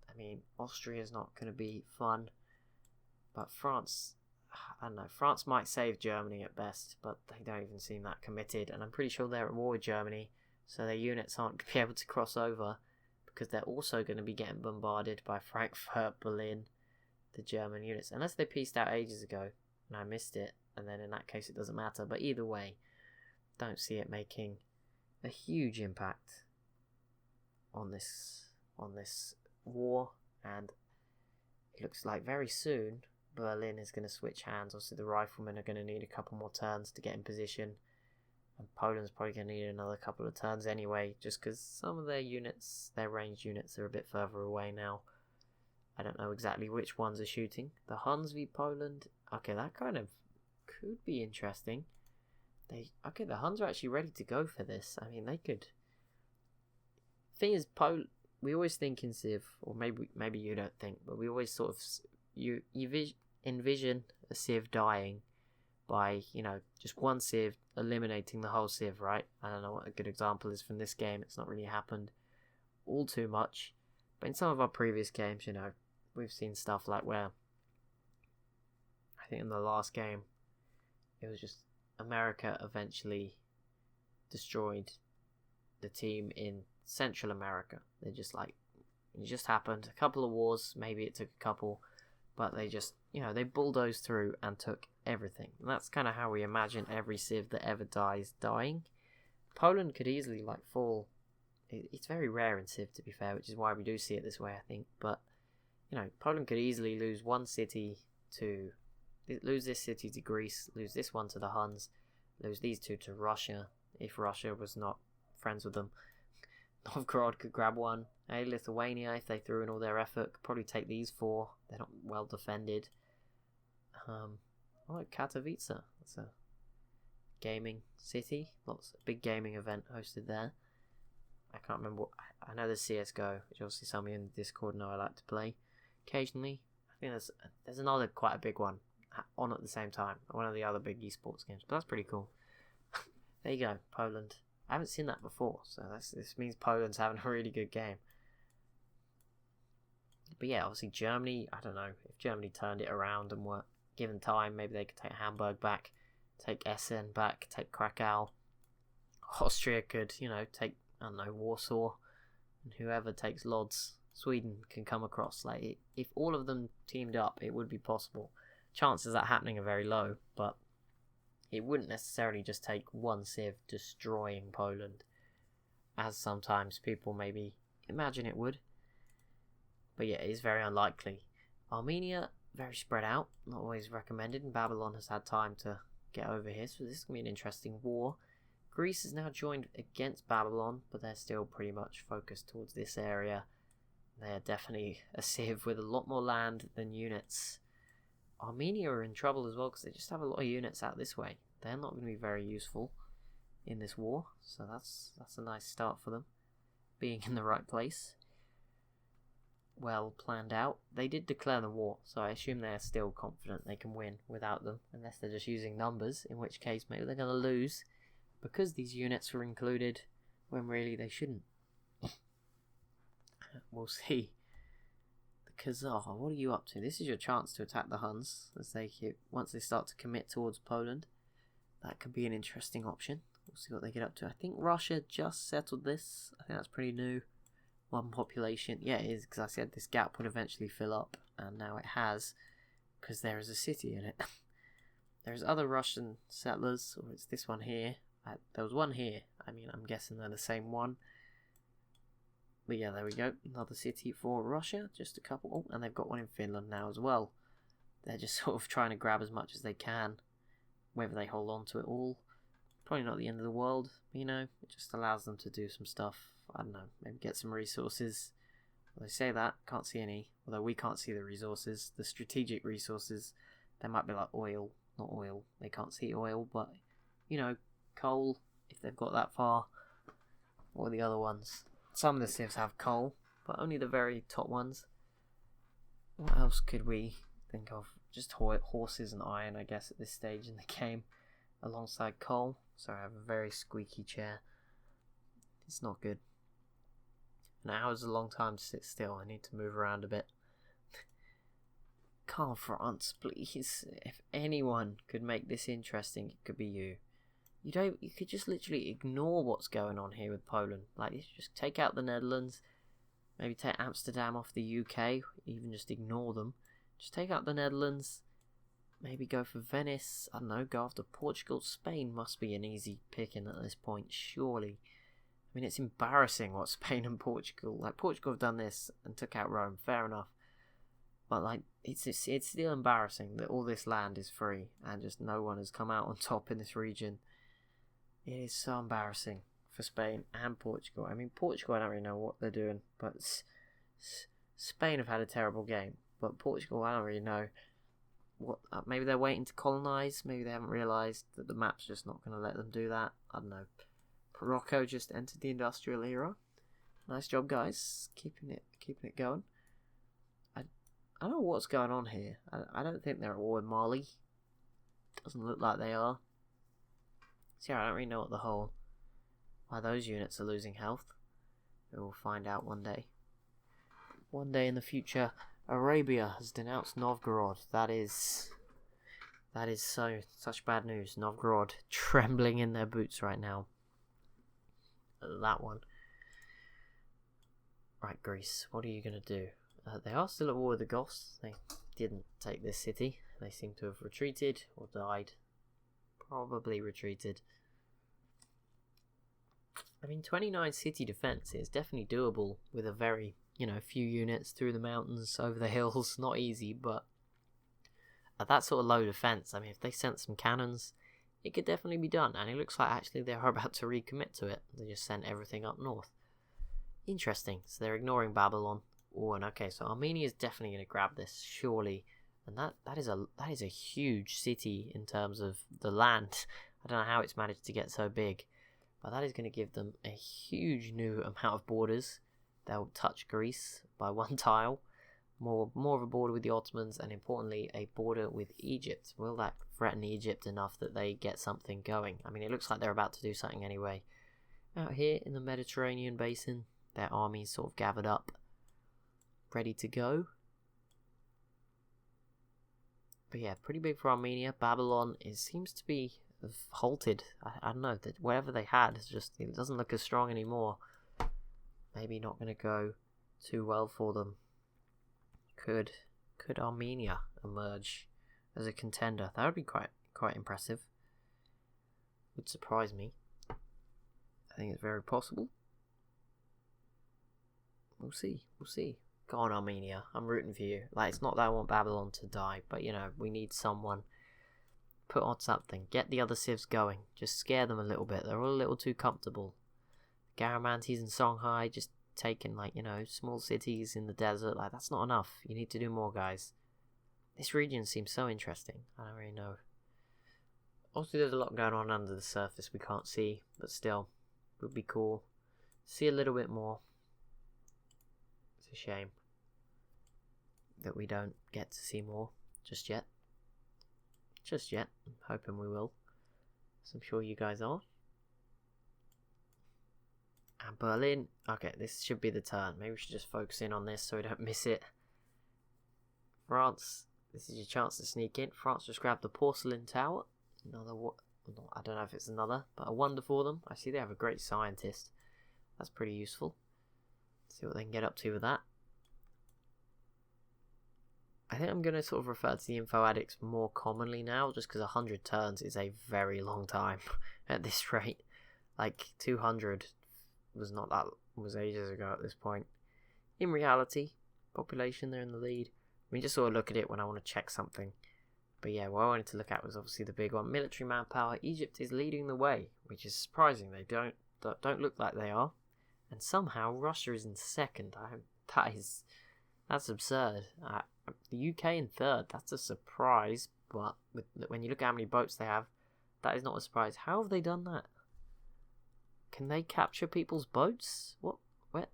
I mean, Austria is not going to be fun. But France, I don't know, France might save Germany at best, but they don't even seem that committed. And I'm pretty sure they're at war with Germany, so their units aren't going to be able to cross over, because they're also going to be getting bombarded by Frankfurt, Berlin, the German units. Unless they pieced out ages ago, and I missed it, and then in that case it doesn't matter. But either way, don't see it making a huge impact on this war. And it looks like very soon Berlin is going to switch hands. Obviously the riflemen are going to need a couple more turns to get in position, and Poland's probably going to need another couple of turns anyway, just because some of their units, their ranged units, are a bit further away now. I don't know exactly which ones are shooting. The Huns v Poland, okay, that kind of could be interesting. The Huns are actually ready to go for this. I mean, they could. Thing is, we always think in Civ, or maybe you don't think, but we always sort of you envision a Civ dying by, you know, just one Civ eliminating the whole Civ, right? I don't know what a good example is from this game. It's not really happened all too much, but in some of our previous games, you know, we've seen stuff like where, I think in the last game, it was just America eventually destroyed the team in Central America. They're just like, it just happened. A couple of wars, maybe it took a couple, but they just, you know, they bulldozed through and took everything. And that's kind of how we imagine every Civ that ever dies dying. Poland could easily like fall. It's very rare in Civ, to be fair, which is why we do see it this way, I think. But, you know, Poland could easily lose one city to, lose this city to Greece, lose this one to the Huns, lose these two to Russia, if Russia was not friends with them. Novgorod could grab one. Hey, Lithuania, if they threw in all their effort, could probably take these 4. They're not well defended. Katowice. That's a gaming city. Lots of big gaming event hosted there. I can't remember what... I know there's CSGO, which obviously some of you in the Discord know I like to play occasionally. I think there's another quite a big one on at the same time. One of the other big esports games. But that's pretty cool. There you go, Poland. I haven't seen that before, so this means Poland's having a really good game. But yeah, obviously Germany, I don't know, if Germany turned it around and were given time, maybe they could take Hamburg back, take Essen back, take Krakow. Austria could, take, I don't know, Warsaw, and whoever takes Lodz, Sweden can come across. Like, if all of them teamed up, it would be possible. Chances of that happening are very low, but it wouldn't necessarily just take one Civ destroying Poland, as sometimes people maybe imagine it would. But yeah, it is very unlikely. Armenia, very spread out, not always recommended, and Babylon has had time to get over here, so this is going to be an interesting war. Greece is now joined against Babylon, but they're still pretty much focused towards this area. They are definitely a Civ with a lot more land than units. Armenia are in trouble as well because they just have a lot of units out this way. They're not going to be very useful in this war, so that's a nice start for them, being in the right place. Well planned out. They did declare the war, so I assume they're still confident they can win without them, unless they're just using numbers, in which case maybe they're going to lose because these units were included when really they shouldn't. We'll see. The Khazar, what are you up to? This is your chance to attack the Huns as once they start to commit towards Poland. That could be an interesting option. We'll see what they get up to. I think Russia just settled this. I think that's pretty new. One population. Yeah, it is, because I said this gap would eventually fill up, and now it has, because there is a city in it. There's other Russian settlers, or it's this one here. There was one here. I mean, I'm guessing they're the same one. But yeah, there we go. Another city for Russia. Just a couple. Oh, and they've got one in Finland now as well. They're just sort of trying to grab as much as they can. Whether they hold on to it all, probably not the end of the world. But, it just allows them to do some stuff. I don't know, maybe get some resources. Well, they say that, can't see any. Although we can't see the resources. The strategic resources, they might be like oil. Not oil. They can't see oil, but, coal, if they've got that far. Or the other ones. Some of the civs have coal, but only the very top ones. What else could we think of? Just horses and iron, I guess, at this stage in the game, alongside coal. Sorry, I have a very squeaky chair. It's not good. An hour's a long time to sit still. I need to move around a bit. Calm France, please. If anyone could make this interesting, it could be you. You could just literally ignore what's going on here with Poland. Like, you just take out the Netherlands, maybe take Amsterdam off the UK, even just ignore them. Just take out the Netherlands, maybe go for Venice, I don't know, go after Portugal. Spain must be an easy picking at this point, surely. I mean, it's embarrassing what Spain and Portugal, Portugal have done this and took out Rome, fair enough. But, it's still embarrassing that all this land is free and just no one has come out on top in this region. It is so embarrassing for Spain and Portugal. I mean, Portugal, I don't really know what they're doing, but Spain have had a terrible game. But Portugal, I don't really know. Maybe they're waiting to colonise. Maybe they haven't realised that the map's just not going to let them do that. I don't know. Morocco just entered the industrial era. Nice job, guys. Keeping it going. I don't know what's going on here. I don't think they're at war with Mali. Doesn't look like they are. So yeah, I don't really know why those units are losing health. We will find out one day. One day in the future, Arabia has denounced Novgorod. That is such bad news. Novgorod trembling in their boots right now. That one. Right, Greece. What are you going to do? They are still at war with the Goths. They didn't take this city. They seem to have retreated or died. Probably retreated. I mean, 29 city defense is definitely doable with a very, few units through the mountains, over the hills. Not easy, but at that sort of low defense, I mean, if they sent some cannons, it could definitely be done. And it looks like actually they're about to recommit to it. They just sent everything up north. Interesting. So they're ignoring Babylon. Oh, and okay, so Armenia is definitely going to grab this, surely. And that is a huge city in terms of the land. I don't know how it's managed to get so big, but that is going to give them a huge new amount of borders. They'll touch Greece by one tile. More of a border with the Ottomans, and importantly, a border with Egypt. Will that threaten Egypt enough that they get something going? I mean, it looks like they're about to do something anyway. Out here in the Mediterranean basin, their armies sort of gathered up, ready to go. But yeah, pretty big for Armenia. Babylon seems to be halted. I don't know, that whatever they had is just, it doesn't look as strong anymore. Maybe not going to go too well for them. Could Armenia emerge as a contender? That would be quite impressive. Would surprise me. I think it's very possible. We'll see. Go on, Armenia. I'm rooting for you. Like, it's not that I want Babylon to die, but you know, we need someone. Put on something. Get the other civs going. Just scare them a little bit. They're all a little too comfortable. Garamantes and Songhai just taking, like, you know, small cities in the desert. Like, that's not enough. You need to do more, guys. This region seems so interesting. I don't really know. Also, there's a lot going on under the surface we can't see, but still, it would be cool. See a little bit more. It's a shame that we don't get to see more just yet. I'm hoping we will. So I'm sure you guys are. And Berlin. Okay, this should be the turn. Maybe we should just focus in on this so we don't miss it. France. This is your chance to sneak in. France just grabbed the porcelain tower. Another what? I don't know if it's another, but a wonder for them. I see they have a great scientist. That's pretty useful. See what they can get up to with that. I think I'm going to sort of refer to the info addicts more commonly now, just because 100 turns is a very long time at this rate. Like 200 was ages ago at this point. In reality, population, they're in the lead. I mean, just sort of look at it when I want to check something. But yeah, what I wanted to look at was obviously the big one. Military manpower. Egypt is leading the way, which is surprising. They don't look like they are. And somehow Russia is in second. That's absurd. The UK in third. That's a surprise. But when you look at how many boats they have, that is not a surprise. How have they done that? Can they capture people's boats? What? Where?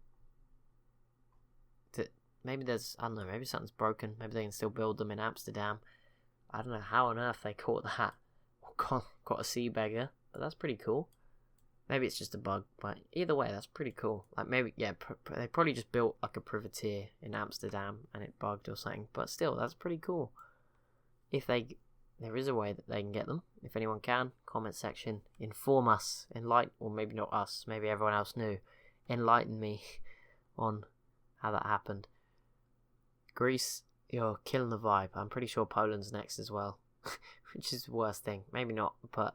Maybe there's, I don't know, maybe something's broken. Maybe they can still build them in Amsterdam. I don't know how on earth they caught that. Or got a sea beggar, but that's pretty cool. Maybe it's just a bug, but either way, that's pretty cool. Like, maybe, yeah, they probably just built like a privateer in Amsterdam and it bugged or something, but still, that's pretty cool. If there is a way that they can get them. If anyone can, comment section, inform us, enlighten, or maybe not us, maybe everyone else knew, enlighten me on how that happened. Greece, you're killing the vibe. I'm pretty sure Poland's next as well, which is the worst thing. Maybe not, but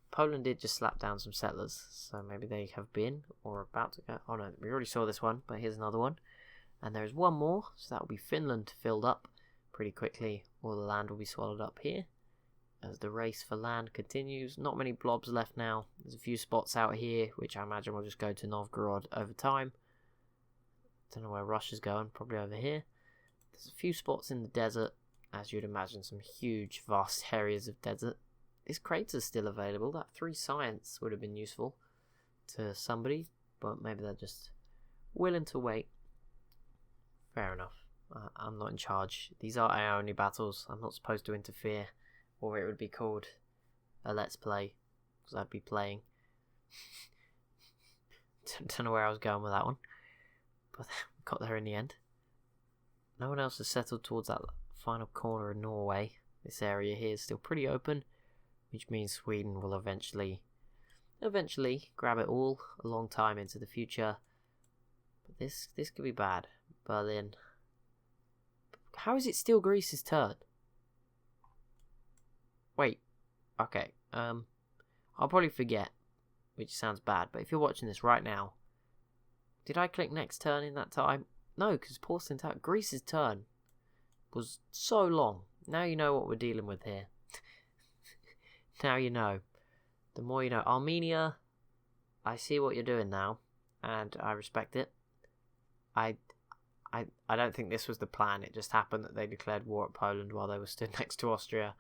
Poland did just slap down some settlers, so maybe they have been or about to go. Oh no, we already saw this one, but here's another one. And there's one more, so that will be Finland filled up pretty quickly. All the land will be swallowed up here as the race for land continues. Not many blobs left now. There's a few spots out here, which I imagine will just go to Novgorod over time. Don't know where Russia's going, probably over here. There's a few spots in the desert, as you'd imagine, some huge, vast areas of desert. This crater's still available. That 3 science would have been useful to somebody, but maybe they're just willing to wait. Fair enough. I'm not in charge. These are our only battles. I'm not supposed to interfere, or it would be called a let's play, because I'd be playing. Don't know where I was going with that one, but got there in the end. No one else has settled towards that final corner of Norway. This area here is still pretty open, which means Sweden will eventually grab it all a long time into the future. But this could be bad. Berlin. How is it still Greece's turn? Wait. Okay. I'll probably forget, which sounds bad, but if you're watching this right now, did I click next turn in that time? No, because porcelain tower. Greece's turn was so long. Now you know what we're dealing with here. Now you know. The more you know. Armenia, I see what you're doing now. and I respect it. I don't think this was the plan. It just happened that they declared war at Poland while they were stood next to Austria.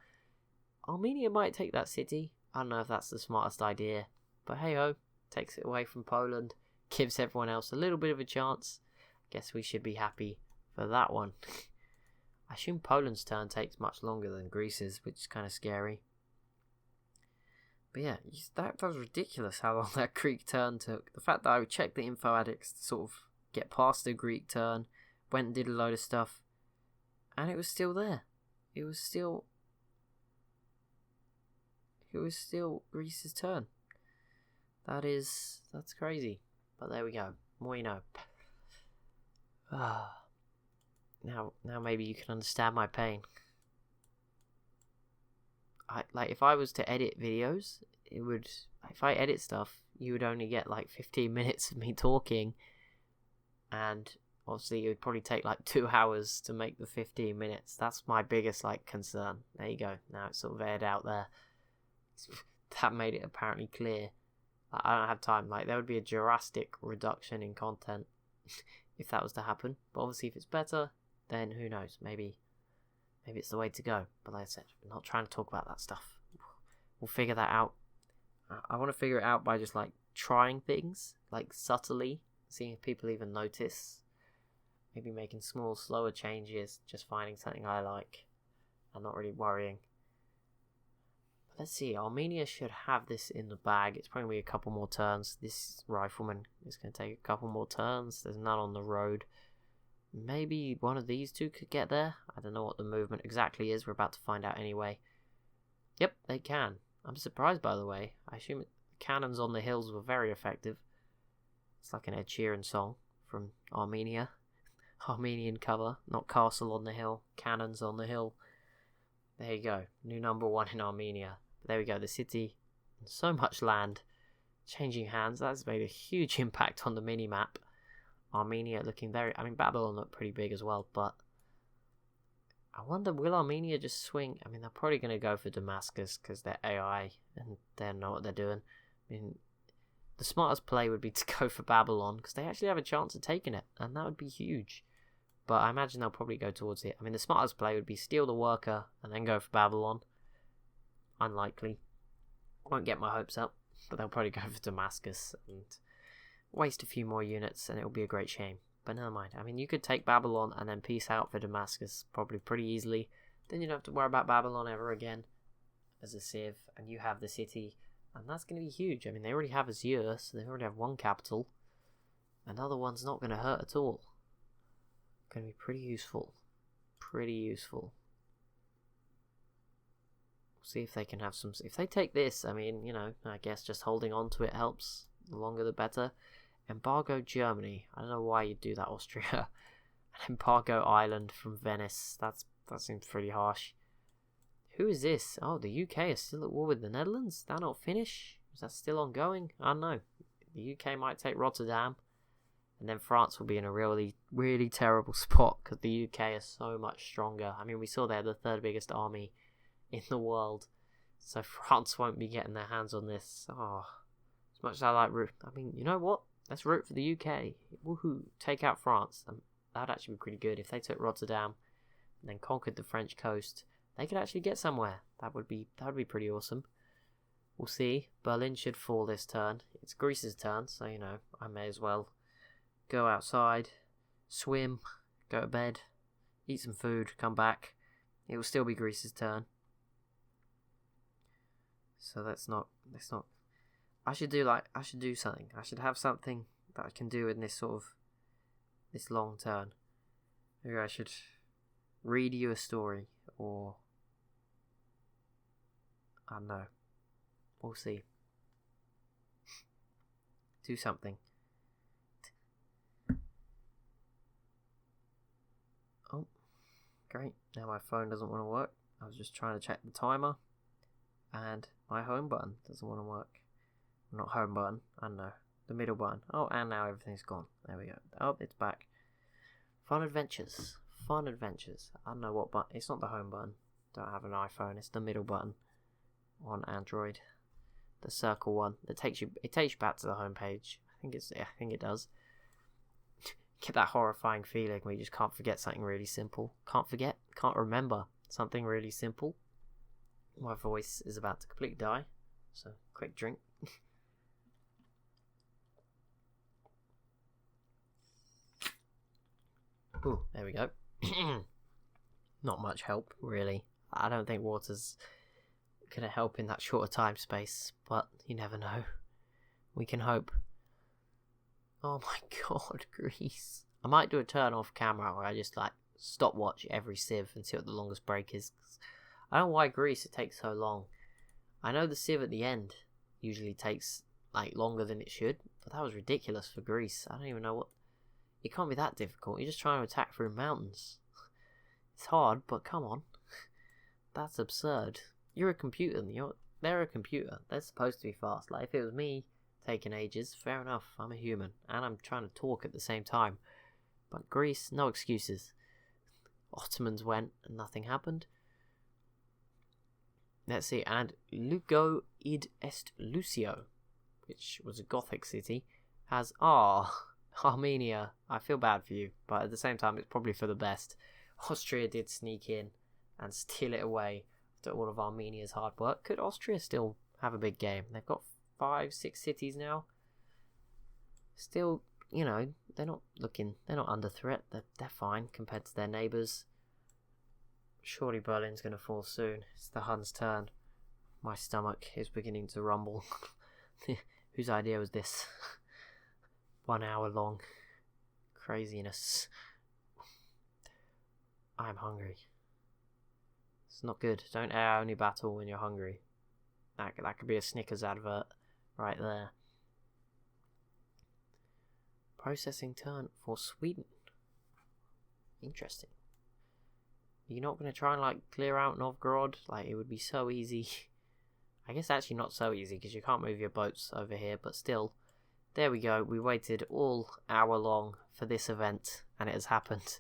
Armenia might take that city. I don't know if that's the smartest idea, but hey ho, takes it away from Poland, gives everyone else a little bit of a chance. Guess we should be happy for that one. I assume Poland's turn takes much longer than Greece's, which is kind of scary. But yeah, that was ridiculous how long that Greek turn took. The fact that I checked the info addicts to sort of get past the Greek turn, went and did a load of stuff, and it was still there. It was still Greece's turn. That's crazy. But there we go. More you know. Now maybe you can understand my pain. If I was to edit videos, if I edit stuff, you would only get like 15 minutes of me talking, and obviously it would probably take like 2 hours to make the 15 minutes. That's my biggest concern. There you go. Now it's sort of aired out there. That made it apparently clear. I don't have time. There would be a drastic reduction in content if that was to happen. But obviously if it's better, then who knows? Maybe it's the way to go. But like I said, I'm not trying to talk about that stuff. We'll figure that out. I want to figure it out by just trying things, subtly, seeing if people even notice. Maybe making small, slower changes, just finding something I like and not really worrying. Let's see, Armenia should have this in the bag. It's probably a couple more turns. This rifleman is going to take a couple more turns. There's none on the road. Maybe one of these two could get there. I don't know what the movement exactly is. We're about to find out anyway. Yep, they can. I'm surprised, by the way. I assume the cannons on the hills were very effective. It's like an Ed Sheeran song from Armenia. Armenian cover, not Castle on the Hill, Cannons on the Hill. There you go, new number 1 in Armenia. But there we go, the city, so much land changing hands. That's made a huge impact on the mini-map. Armenia looking Babylon looked pretty big as well, but I wonder, will Armenia just swing? They're probably going to go for Damascus because they're AI and they know what they're doing. The smartest play would be to go for Babylon because they actually have a chance of taking it, and that would be huge. But I imagine they'll probably go towards it. The smartest play would be steal the worker and then go for Babylon. Unlikely. Won't get my hopes up, but they'll probably go for Damascus and waste a few more units, and it'll be a great shame. But never mind. You could take Babylon and then peace out for Damascus probably pretty easily. Then you don't have to worry about Babylon ever again as a civ, and you have the city, and that's going to be huge. They already have Azure, so they already have one capital. Another one's not going to hurt at all. Going to be pretty useful. Pretty useful. We'll see if they can have some... If they take this, I guess just holding on to it helps. The longer the better. Embargo Germany. I don't know why you'd do that, Austria. Embargo Ireland from Venice. That seems pretty harsh. Who is this? Oh, the UK is still at war with the Netherlands? That not finish? Is that still ongoing? I don't know. The UK might take Rotterdam. And then France will be in a really, really terrible spot because the UK is so much stronger. We saw they're the 3rd biggest army in the world. So France won't be getting their hands on this. Oh, as much as I like root. You know what? Let's root for the UK. Woohoo. Take out France. That would actually be pretty good. If they took Rotterdam and then conquered the French coast, they could actually get somewhere. That would be pretty awesome. We'll see. Berlin should fall this turn. It's Greece's turn, so I may as well go outside, swim, go to bed, eat some food, come back. It will still be Greece's turn. So let's not. I should do something. I should have something that I can do in this this long turn. Maybe I should read you a story, or I don't know. We'll see. Do something. Oh, great. Now my phone doesn't want to work. I was just trying to check the timer, and my home button doesn't want to work. Not home button, I don't know. The middle button. Oh, and now everything's gone. There we go. Oh, it's back. Fun adventures. Fun adventures. I don't know what button. It's not the home button. Don't have an iPhone. It's the middle button on Android. The circle one. It takes you back to the home page. I I think it does. Get that horrifying feeling where you just can't forget something really simple. Can't remember something really simple. My voice is about to completely die, so quick drink. Ooh, there we go. Not much help, really. I don't think water's gonna help in that shorter time space, but you never know. We can hope. Oh my god, Greece. I might do a turn off camera where I just like stopwatch every civ and see what the longest break is. I don't know why Greece it takes so long. I know the civ at the end usually takes like longer than it should, but that was ridiculous for Greece. I don't even know what. It can't be that difficult. You're just trying to attack through mountains. It's hard, but come on. That's absurd. You're a computer and they're a computer. They're supposed to be fast. Like if it was me taking ages, fair enough. I'm a human and I'm trying to talk at the same time. But Greece, no excuses. Ottomans went and nothing happened. Let's see, and Lugo id est Lucio, which was a Gothic city, has Armenia. I feel bad for you, but at the same time it's probably for the best. Austria did sneak in and steal it away after all of Armenia's hard work. Could Austria still have a big game? They've got 5-6 cities now. Still, you know, they're not under threat. They're fine compared to their neighbours. Surely Berlin's going to fall soon. It's the Huns' turn. My stomach is beginning to rumble. Whose idea was this? 1 hour long craziness. I'm hungry. It's not good. Don't air only battle when you're hungry. That could be a Snickers advert right there. Processing turn for Sweden. Interesting. You're not going to try and like clear out Novgorod? Like it would be so easy. I guess actually not so easy because you can't move your boats over here, but still. There we go. We waited all hour long for this event and it has happened.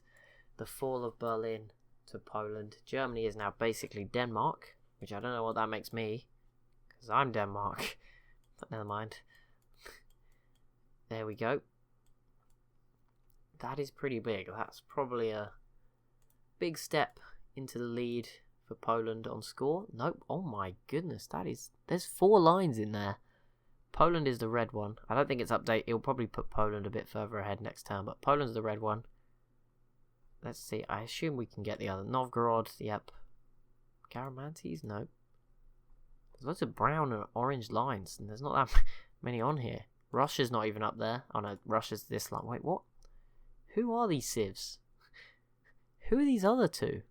The fall of Berlin to Poland. Germany is now basically Denmark, which I don't know what that makes me because I'm Denmark. But never mind. There we go. That is pretty big. That's probably a big step into the lead for Poland on score. Nope. Oh my goodness. There's 4 lines in there. Poland is the red one. I don't think it's updated. It'll probably put Poland a bit further ahead next turn, but Poland's the red one. Let's see. I assume we can get the other. Novgorod. Yep. Garamantes? Nope. There's lots of brown and orange lines, and there's not that many on here. Russia's not even up there. Oh no, Russia's this line. Wait, what? Who are these civs? Who are these other 2?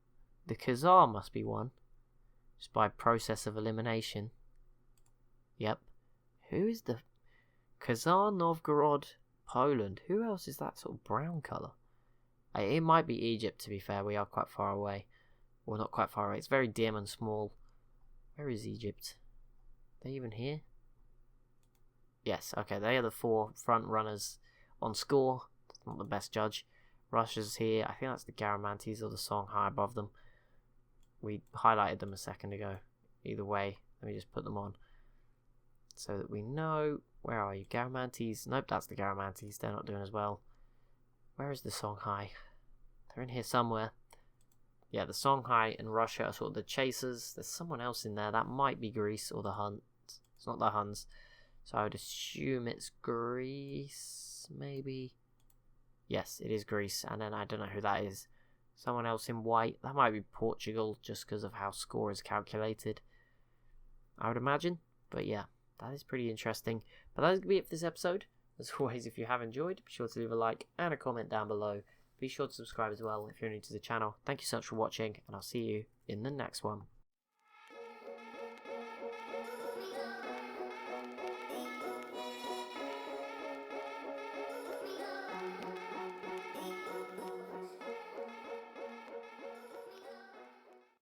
The Khazar must be one. Just by process of elimination. Yep. Who is the Khazar, Novgorod, Poland? Who else is that sort of brown colour? It might be Egypt, to be fair. We are quite far away. Well, not quite far away. It's very dim and small. Where is Egypt? Are they even here? Yes, okay. They are the 4 front runners on score. Not the best judge. Russia's here. I think that's the Garamantes or the Songhai above them. We highlighted them a second ago. Either way, let me just put them on so that we know. Where are you? Garamantes? Nope, that's the Garamantes. They're not doing as well. Where is the Songhai? They're in here somewhere. Yeah, the Songhai and Russia are sort of the chasers. There's someone else in there. That might be Greece or the Huns. It's not the Huns. So I would assume it's Greece, maybe. Yes, it is Greece. And then I don't know who that is. Someone else in white. That might be Portugal just because of how score is calculated, I would imagine. But yeah, that is pretty interesting. But that's going to be it for this episode. As always, if you have enjoyed, be sure to leave a like and a comment down below. Be sure to subscribe as well if you're new to the channel. Thank you so much for watching, and I'll see you in the next one.